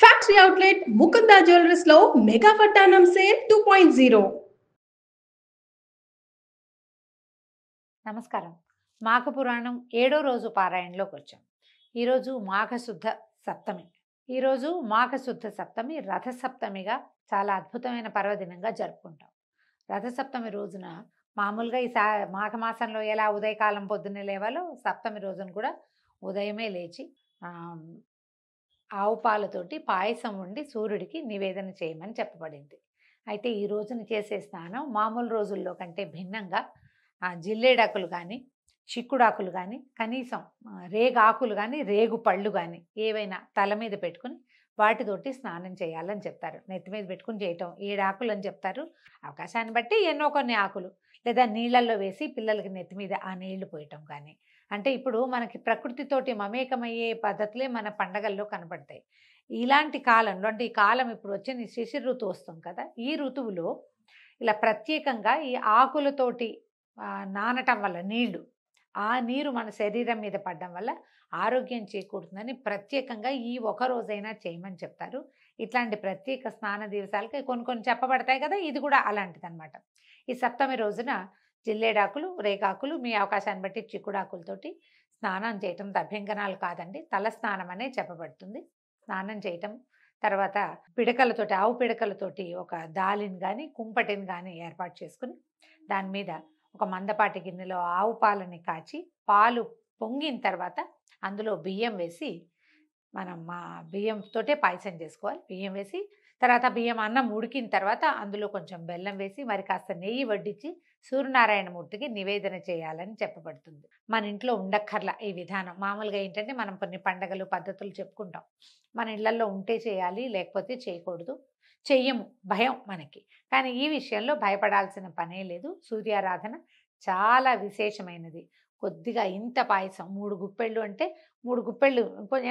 Factory outlet Mukunda jewellers లో mega వడ్డానం sale 2.0. నమస్కారం. మాఘ పురాణం 7వ రోజు పారాయణలోకి వచ్చాం. ఈరోజు మాఘశుద్ధ సప్తమి. ఈరోజు మాఘశుద్ధ సప్తమి రథసప్తమిగా చాలా అద్భుతమైన పర్వదినంగా జరుపుకుంటాం. రథసప్తమి రోజున మామూలుగా ఈ మాఘమాసంలో ఎలా ఉదయకాలం పొద్దున్నే లేవాలో సప్తమి రోజున కూడా ఉదయమే లేచి ఆవు పాలతోటి పాయసం వండి సూర్యుడికి నివేదన చేయమని చెప్పబడింది. అయితే ఈ రోజున చేసే స్నానం మామూలు రోజుల్లో కంటే భిన్నంగా జిల్లేడాకులు కానీ, చిక్కుడాకులు కానీ, కనీసం రేగాకులు కానీ, రేగు పళ్ళు కానీ ఏవైనా తల మీద పెట్టుకుని వాటితోటి స్నానం చేయాలని చెప్తారు. నెత్తి మీద పెట్టుకుని చేయటం 7 ఆకులు అని చెప్తారు. అవకాశాన్ని బట్టి ఎన్నో కొన్ని ఆకులు లేదా నీళ్ళల్లో వేసి పిల్లలకి నెత్తి మీద ఆ నీళ్లు పోయటం కానీ, అంటే ఇప్పుడు మనకి ప్రకృతితోటి మమేకమయ్యే పద్ధతులే మన పండగల్లో కనపడతాయి. ఇలాంటి కాలంలో అంటే ఈ కాలం ఇప్పుడు వచ్చిన శిశిర ఋతువు వస్తుంది కదా, ఈ ఋతువులో ఇలా ప్రత్యేకంగా ఈ ఆకులతోటి నానటం వల్ల నీళ్లు, ఆ నీరు మన శరీరం మీద పడడం వల్ల ఆరోగ్యం చేకూరుతుందని ప్రత్యేకంగా ఈ ఒక రోజైనా చేయమని చెప్తారు. ఇట్లాంటి ప్రత్యేక స్నాన దివసాలకి కొన్ని కొన్ని చెప్పబడతాయి కదా, ఇది కూడా అలాంటిదన్నమాట. ఈ సప్తమి రోజున జిల్లేడాకులు, రేగాకులు, మీ అవకాశాన్ని బట్టి చిక్కుడాకులతోటి స్నానం చేయటం అభ్యంగనాలు కాదండి, తల స్నానం అనే చెప్పబడుతుంది. స్నానం చేయటం తర్వాత పిడకలతోటి, ఆవు పిడకలతోటి ఒక దాలిని కానీ కుంపటిని కానీ ఏర్పాటు చేసుకుని దాని మీద ఒక మందపాటి గిన్నెలో ఆవు పాలని కాచి పాలు పొంగిన తర్వాత అందులో బియ్యం వేసి, మనం బియ్యంతోటే పాయసం చేసుకోవాలి. బియ్యం వేసి తర్వాత బియ్యం అన్నం ఉడికిన తర్వాత అందులో కొంచెం బెల్లం వేసి మరి కాస్త నెయ్యి వడ్డించి సూర్యనారాయణమూర్తికి నివేదన చేయాలని చెప్పబడుతుంది. మన ఇంట్లో ఉండక్కర్లా ఈ విధానం. మామూలుగా ఏంటంటే మనం కొన్ని పండగలు పద్ధతులు చెప్పుకుంటాం, మన ఇళ్లలో ఉంటే చేయాలి లేకపోతే చేయకూడదు, చెయ్యము, భయం మనకి. కానీ ఈ విషయంలో భయపడాల్సిన పనే లేదు. సూర్యారాధన చాలా విశేషమైనది. కొద్దిగా ఇంత పాయసం 3 గుప్పెళ్ళు అంటే 3 గుప్పెళ్ళు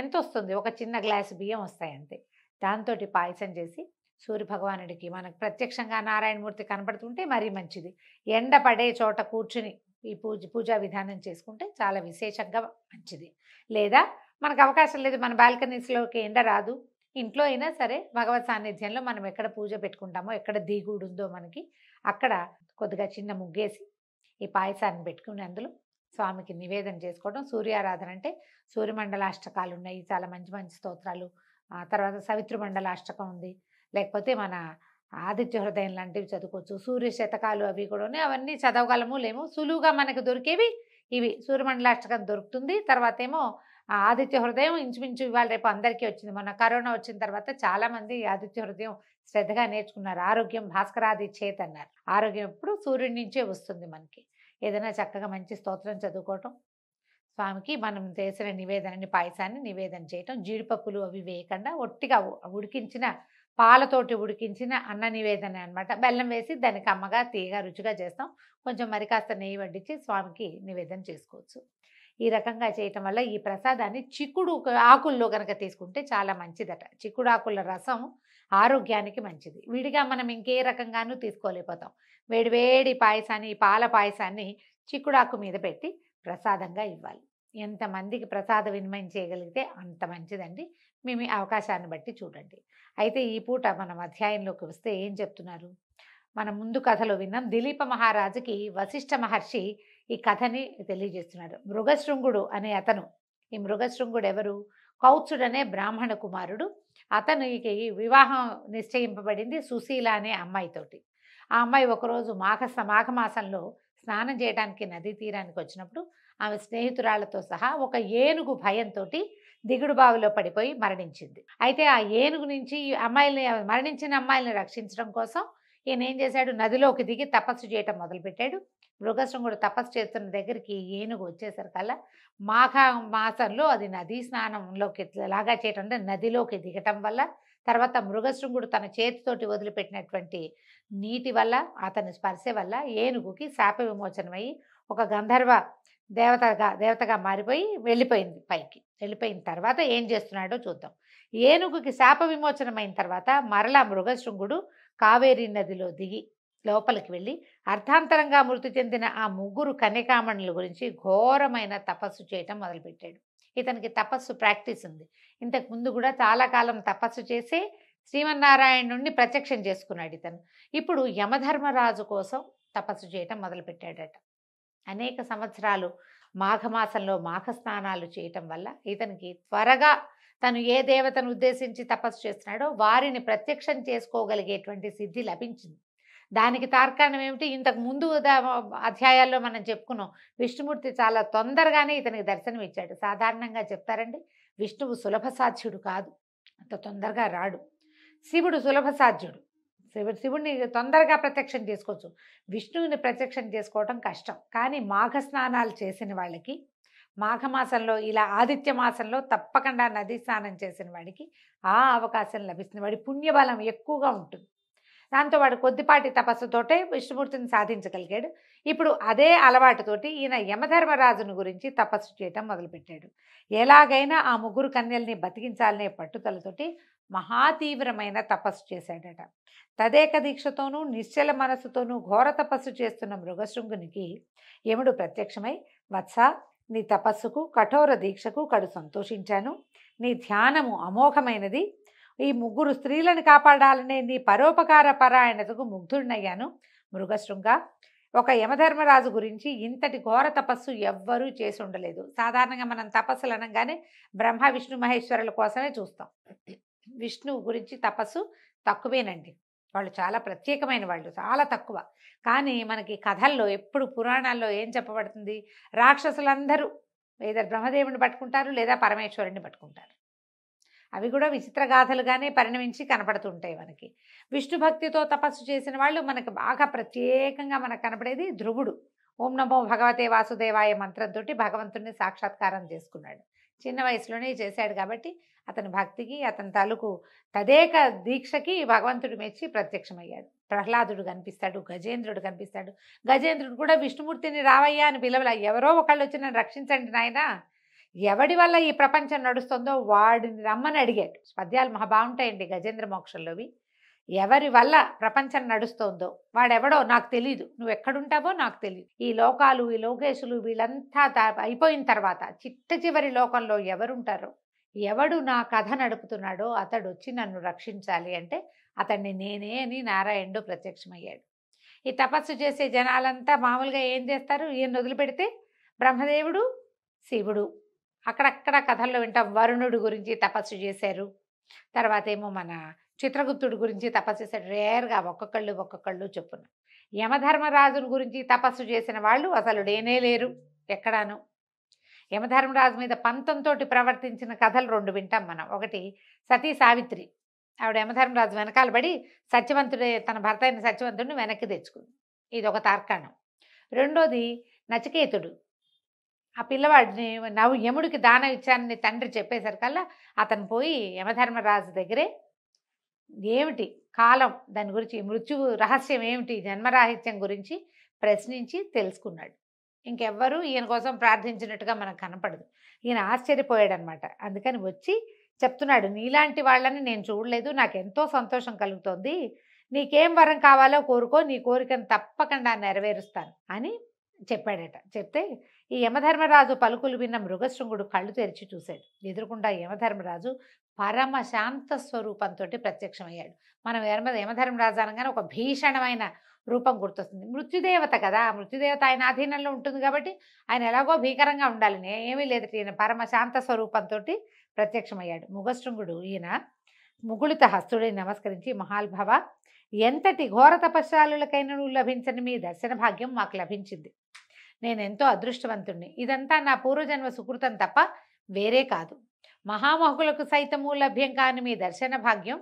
ఎంత వస్తుంది, ఒక చిన్న గ్లాసు బియ్యం వస్తాయి అంతే. దాంతో పాయసం చేసి సూర్యభగవానుడికి మనకు ప్రత్యక్షంగా నారాయణమూర్తి కనపడుతుంటే మరీ మంచిది. ఎండ పడే చోట కూర్చుని ఈ పూజా విధానం చేసుకుంటే చాలా విశేషంగా మంచిది. లేదా మనకు అవకాశం లేదు, మన బాల్కనీస్లోకి ఎండ రాదు, ఇంట్లో అయినా సరే భగవత్ సాన్నిధ్యంలో మనం ఎక్కడ పూజ పెట్టుకుంటామో, ఎక్కడ దిగుడు ఉందో మనకి అక్కడ కొద్దిగా చిన్న ముగ్గేసి ఈ పాయసాన్ని పెట్టుకుని అందులో స్వామికి నివేదన చేసుకోవడం. సూర్యారాధన అంటే సూర్యమండలాష్టకాలు ఉన్నాయి, చాలా మంచి మంచి స్తోత్రాలు. తర్వాత సవితృమండలాష్టకం ఉంది, లేకపోతే మన ఆదిత్య హృదయం లాంటివి చదువుకోవచ్చు. సూర్య శతకాలు అవి కూడా ఉన్నాయి, అవన్నీ చదవగలము లేము. సులువుగా మనకు దొరికేవి ఇవి. సూర్యమండలాష్టకం దొరుకుతుంది. తర్వాత ఏమో ఆదిత్య హృదయం ఇంచుమించు ఇవాళ రేపు అందరికీ వచ్చింది. మొన్న కరోనా వచ్చిన తర్వాత చాలామంది ఆదిత్య హృదయం శ్రద్ధగా నేర్చుకున్నారు. ఆరోగ్యం భాస్కరాది చేత్ అన్నారు. ఆరోగ్యం ఎప్పుడు సూర్యుడి నుంచే వస్తుంది మనకి. ఏదైనా చక్కగా మంచి స్తోత్రం చదువుకోవటం, స్వామికి మనం చేసిన నివేదనని పాయసాన్ని నివేదన చేయటం, జీడిపప్పులు అవి వేయకుండా ఒట్టిగా ఉడికించిన పాలతోటి ఉడికించిన అన్న నివేదన అనమాట. బెల్లం వేసి దానికి అమ్మగా తీయగా రుచిగా చేస్తాం. కొంచెం మరి కాస్త నెయ్యి వడ్డించి స్వామికి నివేదన చేసుకోవచ్చు. ఈ రకంగా చేయటం వల్ల ఈ ప్రసాదాన్ని చిక్కుడు ఆకుల్లో కనుక తీసుకుంటే చాలా మంచిదట. చిక్కుడు ఆకుల రసం ఆరోగ్యానికి మంచిది. విడిగా మనం ఇంకే రకంగానూ తీసుకోలేకపోతాం. వేడివేడి పాయసాన్ని, పాల పాయసాన్ని చిక్కుడాకు మీద పెట్టి ప్రసాదంగా ఇవ్వాలి. ఎంతమందికి ప్రసాద వినిమయం చేయగలిగితే అంత మంచిదండి. మీ మీ అవకాశాన్ని బట్టి చూడండి. అయితే ఈ పూట మనం అధ్యాయంలోకి వస్తే ఏం చెప్తున్నారు, మనం ముందు కథలో విన్నాం. దిలీప మహారాజుకి వశిష్ఠ మహర్షి ఈ కథని తెలియజేస్తున్నారు. మృగశృంగుడు అనే అతను, ఈ మృగశృంగుడు ఎవరు, కౌత్సుడనే బ్రాహ్మణ కుమారుడు. అతనికి వివాహం నిశ్చయింపబడింది సుశీల అనే అమ్మాయితోటి. ఆ అమ్మాయి ఒకరోజు మాఘమాసంలో స్నానం చేయడానికి నదీ తీరానికి వచ్చినప్పుడు ఆమె స్నేహితురాళ్లతో సహా ఒక ఏనుగు భయంతో దిగుడు బావిలో పడిపోయి మరణించింది. అయితే ఆ ఏనుగు నుంచి మరణించిన అమ్మాయిల్ని రక్షించడం కోసం ఈయన ఏం చేశాడు, నదిలోకి దిగి తపస్సు చేయటం మొదలుపెట్టాడు. మృగశృంగుడు తపస్సు చేస్తున్న దగ్గరికి ఏనుగు వచ్చేసరికల్లా మాఘ మాసంలో అది నదీ స్నానంలోకి లాగా చేయటం అంటే నదిలోకి దిగటం వల్ల, తర్వాత మృగశృంగుడు తన చేతితోటి వదిలిపెట్టినటువంటి నీటి వల్ల, అతని స్పర్శ వల్ల ఏనుగుకి శాప విమోచనమై ఒక గంధర్వ దేవతగా మారిపోయి వెళ్ళిపోయింది పైకి. వెళ్ళిపోయిన తర్వాత ఏం చేస్తున్నాడో చూద్దాం. ఏనుగుకి శాప విమోచనమైన తర్వాత మరలా మృగశృంగుడు కావేరీ నదిలో దిగి లోపలికి వెళ్ళి అర్థాంతరంగా మృతి చెందిన ఆ 3 కన్యకామణుల గురించి ఘోరమైన తపస్సు చేయటం మొదలుపెట్టాడు. ఇతనికి తపస్సు ప్రాక్టీస్ ఉంది. ఇంతకు ముందు కూడా చాలా కాలం తపస్సు చేసి శ్రీమన్నారాయణుణ్ణి ప్రత్యక్షం చేసుకున్నాడు ఇతను. ఇప్పుడు యమధర్మరాజు కోసం తపస్సు చేయటం మొదలుపెట్టాడట. అనేక సంవత్సరాలు మాఘమాసంలో మాఘ స్నానాలు చేయటం వల్ల ఇతనికి త్వరగా తను ఏ దేవతను ఉద్దేశించి తపస్సు చేస్తున్నాడో వారిని ప్రత్యక్షం చేసుకోగలిగేటువంటి సిద్ధి లభించింది. దానికి తార్కాణం ఏమిటి? ఇంతకు ముందు అధ్యాయాల్లో మనం చెప్పుకున్నాం, విష్ణుమూర్తి చాలా తొందరగానే ఇతనికి దర్శనం ఇచ్చాడు. సాధారణంగా చెప్తారండి, విష్ణువు సులభ సాధ్యుడు కాదు, అంత తొందరగా రాడు. శివుడు సులభ సాధ్యుడు, శివుడిని తొందరగా ప్రత్యక్షం చేసుకోవచ్చు, విష్ణువుని ప్రత్యక్షం చేసుకోవటం కష్టం. కానీ మాఘ స్నానాలు చేసిన వాళ్ళకి, మాఘమాసంలో ఇలా ఆదిత్య మాసంలో తప్పకుండా నది స్నానం చేసిన వాడికి ఆ అవకాశం లభిస్తుంది. వాడి పుణ్యబలం ఎక్కువగా ఉంటుంది. దాంతో వాడు కొద్దిపాటి తపస్సుతోటే విష్ణుమూర్తిని సాధించగలిగాడు. ఇప్పుడు అదే అలవాటుతోటి ఈయన యమధర్మరాజును గురించి తపస్సు చేయటం మొదలుపెట్టాడు. ఎలాగైనా ఆ ముగ్గురు కన్యల్ని బతికించాలనే పట్టుదలతోటి మహాతీవ్రమైన తపస్సు చేశాడట. తదేక దీక్షతోనూ నిశ్చల మనస్సుతోనూ ఘోర తపస్సు చేస్తున్న మృగశృంగునికి యముడు ప్రత్యక్షమై, వత్స, నీ తపస్సుకు కఠోర దీక్షకు కడు సంతోషించాను. నీ ధ్యానము అమోఘమైనది. ఈ ముగ్గురు స్త్రీలను కాపాడాలనే నీ పరోపకార పరాయణతకు ముగ్ధుడినయ్యాను. మృగశృంగ, ఒక యమధర్మరాజు గురించి ఇంతటి ఘోర తపస్సు ఎవ్వరూ చేసి ఉండలేదు. సాధారణంగా మనం తపస్సులు అనగానే బ్రహ్మ విష్ణు మహేశ్వరుల కోసమే చూస్తాం. విష్ణువు గురించి తపస్సు తక్కువేనండి. వాళ్ళు చాలా ప్రత్యేకమైన వాళ్ళు, చాలా తక్కువ. కానీ మనకి కథల్లో ఎప్పుడు పురాణాల్లో ఏం చెప్పబడుతుంది? రాక్షసులందరూ లేదా బ్రహ్మదేవుని పట్టుకుంటారు లేదా పరమేశ్వరుని పట్టుకుంటారు. అవి కూడా విచిత్ర గాథలుగానే పరిణమించి కనపడుతుంటాయి మనకి. విష్ణు భక్తితో తపస్సు చేసిన వాళ్ళు మనకు బాగా ప్రత్యేకంగా మనకు కనపడేది ధ్రువుడు. ఓం నమో భగవతే వాసుదేవాయ మంత్రంతో భగవంతుడిని సాక్షాత్కారం చేసుకున్నాడు. చిన్న వయసులోనే చేశాడు కాబట్టి అతని భక్తికి, అతని తాలూకు తదేక దీక్షకి భగవంతుడు మెచ్చి ప్రత్యక్షమయ్యాడు. ప్రహ్లాదుడు కనిపిస్తాడు, గజేంద్రుడు కనిపిస్తాడు. గజేంద్రుడు కూడా విష్ణుమూర్తిని రావయ్యా అని పిలవల, ఎవరో ఒకళ్ళు వచ్చి నన్ను రక్షించండి నాయన, ఎవడి వల్ల ఈ ప్రపంచం నడుస్తుందో వాడిని రమ్మని అడిగాడు. పద్యాలు మహా బాగుంటాయండి గజేంద్ర మోక్షంలోవి. ఎవరి వల్ల ప్రపంచం నడుస్తోందో వాడెవడో నాకు తెలీదు, నువ్వు ఎక్కడుంటావో నాకు తెలియదు. ఈ లోకాలు, ఈ లోకేశులు వీళ్ళంతా అయిపోయిన తర్వాత చిట్ట చివరి లోకంలో ఎవరుంటారో, ఎవడు నా కథ నడుపుతున్నాడో అతడు వచ్చి నన్ను రక్షించాలి అంటే అతన్ని నేనే అని నారాయణుడు ప్రత్యక్షమయ్యాడు. ఈ తపస్సు చేసే జనాలంతా మామూలుగా ఏం చేస్తారు? ఈయన వదిలిపెడితే బ్రహ్మదేవుడు, శివుడు, అక్కడక్కడ కథల్లో వింటాం. వరుణుడు గురించి తపస్సు చేశారు. తర్వాత ఏమో మన చిత్రగుప్తుడి గురించి తపస్సు చేశాడు. రేర్గా ఒక్కొక్కళ్ళు చెప్పున. యమధర్మరాజుని గురించి తపస్సు చేసిన వాళ్ళు అసలు లేనే లేరు ఎక్కడాను. యమధర్మరాజు మీద పంతంతో ప్రవర్తించిన కథలు రెండు వింటాం మనం. ఒకటి సతీ సావిత్రి, ఆవిడ యమధర్మరాజు వెనకాల పడి సత్యవంతుడే, తన భర్త అయిన సత్యవంతుడిని వెనక్కి తెచ్చుకుంది. ఇది ఒక తార్కాణం. రెండోది నచికేతుడు, ఆ పిల్లవాడిని యముడికి దానం ఇచ్చానని తండ్రి చెప్పేసరికల్లా అతను పోయి యమధర్మరాజు దగ్గరే ఏమిటి కాలం, దాని గురించి మృత్యువు రహస్యం ఏమిటి, జన్మరాహిత్యం గురించి ప్రశ్నించి తెలుసుకున్నాడు. ఇంకెవ్వరూ ఈయన కోసం ప్రార్థించినట్టుగా మనకు కనపడదు. ఈయన ఆశ్చర్యపోయాడనమాట. అందుకని వచ్చి చెప్తున్నాడు, నీలాంటి వాళ్ళని నేను చూడలేదు, నాకెంతో సంతోషం కలుగుతోంది, నీకేం వరం కావాలో కోరుకో, నీ కోరికను తప్పకుండా నెరవేరుస్తాను అని చెప్పాడట. చెప్తే ఈ యమధర్మరాజు పలుకులు విన్న మృగశృంగుడు కళ్ళు తెరిచి చూశాడు. ఎదురుకుండా యమధర్మరాజు పరమశాంత స్వరూపంతో ప్రత్యక్షమయ్యాడు. మనం యమధర్మరాజు అనగానే ఒక భీషణమైన రూపం గుర్తొస్తుంది. మృత్యుదేవత కదా, మృత్యుదేవత ఆయన ఆధీనంలో ఉంటుంది కాబట్టి ఆయన ఎలాగో భీకరంగా ఉండాలని ఏమీ లేదు. ఈయన పరమశాంత స్వరూపంతో ప్రత్యక్షమయ్యాడు. మృగశృంగుడు ఈయన ముగుళిత హస్తుడిని నమస్కరించి, మహాల్భవ, ఎంతటి ఘోర తపస్సాలులకైనా లభించని మీ దర్శన భాగ్యం మాకు లభించింది. నేనెంతో అదృష్టవంతుణ్ణి. ఇదంతా నా పూర్వజన్మ సుకృతం తప్ప వేరే కాదు. మహామహులకు సైతము లభ్యం కాని మీ దర్శన భాగ్యం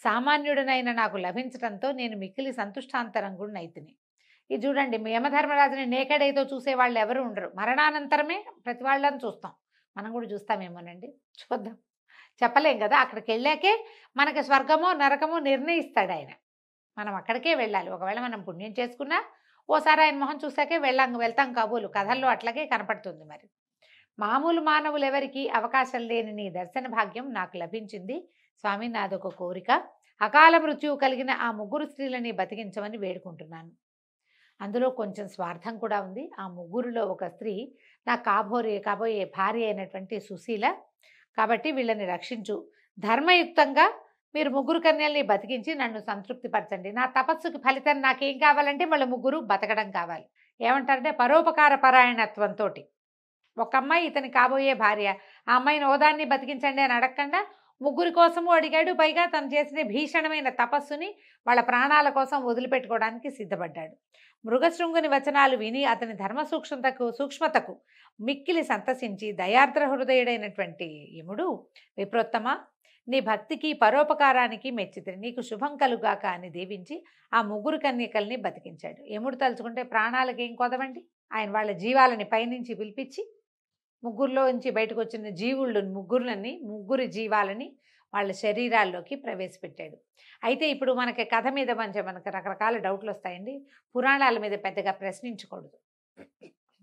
సామాన్యుడనైన నాకు లభించడంతో నేను మిక్కిలి సంతుష్టాంతరంగుణ్ణైతిని. ఇది చూడండి, యమధర్మరాజుని నేకడైతో చూసేవాళ్ళు ఎవరు ఉండరు. మరణానంతరమే ప్రతి వాళ్ళని చూస్తాం. మనం కూడా చూస్తామేమోనండి, చూద్దాం, చెప్పలేం కదా. అక్కడికి వెళ్ళాకే మనకి స్వర్గమో నరకమో నిర్ణయిస్తాడు ఆయన. మనం అక్కడికే వెళ్ళాలి. ఒకవేళ మనం పుణ్యం చేసుకున్నా ఓసారి ఆయన మొహం చూసాకే వెళ్తాం కాబోలు. కథల్లో అట్లాగే కనపడుతుంది. మరి మామూలు మానవులు ఎవరికి అవకాశం లేని నీ దర్శన భాగ్యం నాకు లభించింది. స్వామి, నాదొక కోరిక, అకాల మృత్యువు కలిగిన ఆ ముగ్గురు స్త్రీలని బతికించమని వేడుకుంటున్నాను. అందులో కొంచెం స్వార్థం కూడా ఉంది. ఆ ముగ్గురిలో ఒక స్త్రీ నా కాబోయే భార్య అయినటువంటి సుశీల. కాబట్టి వీళ్ళని రక్షించు. ధర్మయుక్తంగా మీరు ముగ్గురు కన్యల్ని బతికించి నన్ను సంతృప్తిపరచండి. నా తపస్సుకి ఫలితం నాకేం కావాలంటే వాళ్ళ ముగ్గురు బతకడం కావాలి. ఏమంటారంటే పరోపకార పరాయణత్వంతోటి. ఒక అమ్మాయి ఇతని కాబోయే భార్య. ఆ అమ్మాయిని ఓదాన్ని బతికించండి అని అడగకుండా ముగ్గురి కోసము అడిగాడు. పైగా తను చేసిన భీషణమైన తపస్సుని వాళ్ళ ప్రాణాల కోసం వదిలిపెట్టుకోవడానికి సిద్ధపడ్డాడు. మృగశృంగుని వచనాలు విని అతని ధర్మ సూక్ష్మతకు మిక్కిలి సంతసించి దయార్ద్ర హృదయుడైనటువంటి యముడు, విప్రోత్తమ, నీ భక్తికి పరోపకారానికి మెచ్చితిని, నీకు శుభం కలుగాక అని దీవించి ఆ ముగ్గురు కన్యకల్ని బతికించాడు. యముడు తలుచుకుంటే ప్రాణాలకి ఏం కొదవండి. ఆయన వాళ్ళ జీవాలని పైనుంచి పిలిపించి ముగ్గురులోంచి బయటకు వచ్చిన ముగ్గురి జీవాలని వాళ్ళ శరీరాల్లోకి ప్రవేశపెట్టాడు. అయితే ఇప్పుడు మనకి కథ మీద మనకు రకరకాల డౌట్లు వస్తాయండి. పురాణాల మీద పెద్దగా ప్రశ్నించకూడదు,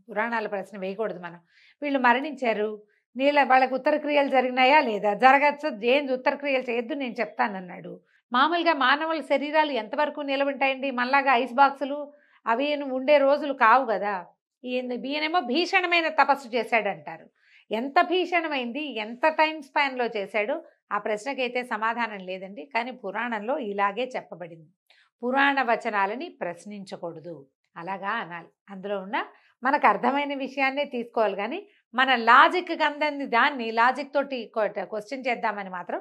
పురాణాల ప్రశ్న వేయకూడదు. మనం వీళ్ళు మరణించారు, వాళ్ళకి ఉత్తరక్రియలు జరిగినాయా లేదా, జరగచ్చు, ఏంది ఉత్తరక్రియలు చేయొద్దు నేను చెప్తానన్నాడు. మామూలుగా మానవుల శరీరాలు ఎంతవరకు నిలబెంటాయండి? మనలాగా ఐస్ బాక్సులు అవి ఉండే రోజులు కావు కదా. ఈయనేమో భీషణమైన తపస్సు చేశాడంటారు. ఎంత భీషణమైంది, ఎంత టైం స్పాన్లో చేశాడు, ఆ ప్రశ్నకైతే సమాధానం లేదండి. కానీ పురాణంలో ఇలాగే చెప్పబడింది. పురాణ వచనాలని ప్రశ్నించకూడదు, అలాగా అనాలి. అందులో ఉన్న మనకు అర్థమైన విషయాన్నే తీసుకోవాలి. కానీ మన లాజిక్కి అందని దాన్ని లాజిక్ తోటి క్వశ్చన్ చేద్దామని మాత్రం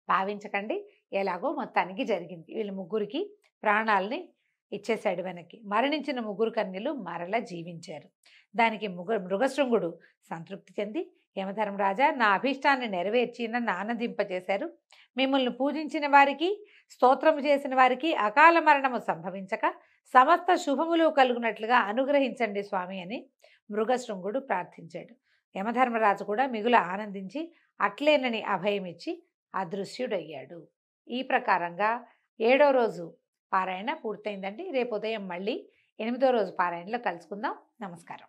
భావించకండి. ఎలాగో మొత్తానికి జరిగింది. వీళ్ళ ముగ్గురికి ప్రాణాలని ఇచ్చేశాడు వెనక్కి. మరణించిన ముగ్గురు కన్యలు మరల జీవించారు. దానికి మృగశృంగుడు సంతృప్తి చెంది, యమధర్మరాజా, నా అభీష్టాన్ని నెరవేర్చి నన్ను ఆనందింపజేశారు. మిమ్మల్ని పూజించిన వారికి, స్తోత్రము చేసిన వారికి అకాల మరణము సంభవించక సమస్త శుభములు కలుగునట్లుగా అనుగ్రహించండి స్వామి అని మృగశృంగుడు ప్రార్థించాడు. యమధర్మరాజు కూడా మిగుల ఆనందించి అట్లేనని అభయమిచ్చి అదృశ్యుడయ్యాడు. ఈ ప్రకారంగా 7వ రోజు పారాయణ పూర్తయిందండి. రేపు ఉదయం మళ్ళీ 8వ రోజు పారాయణలో కలుసుకుందాం. నమస్కారం.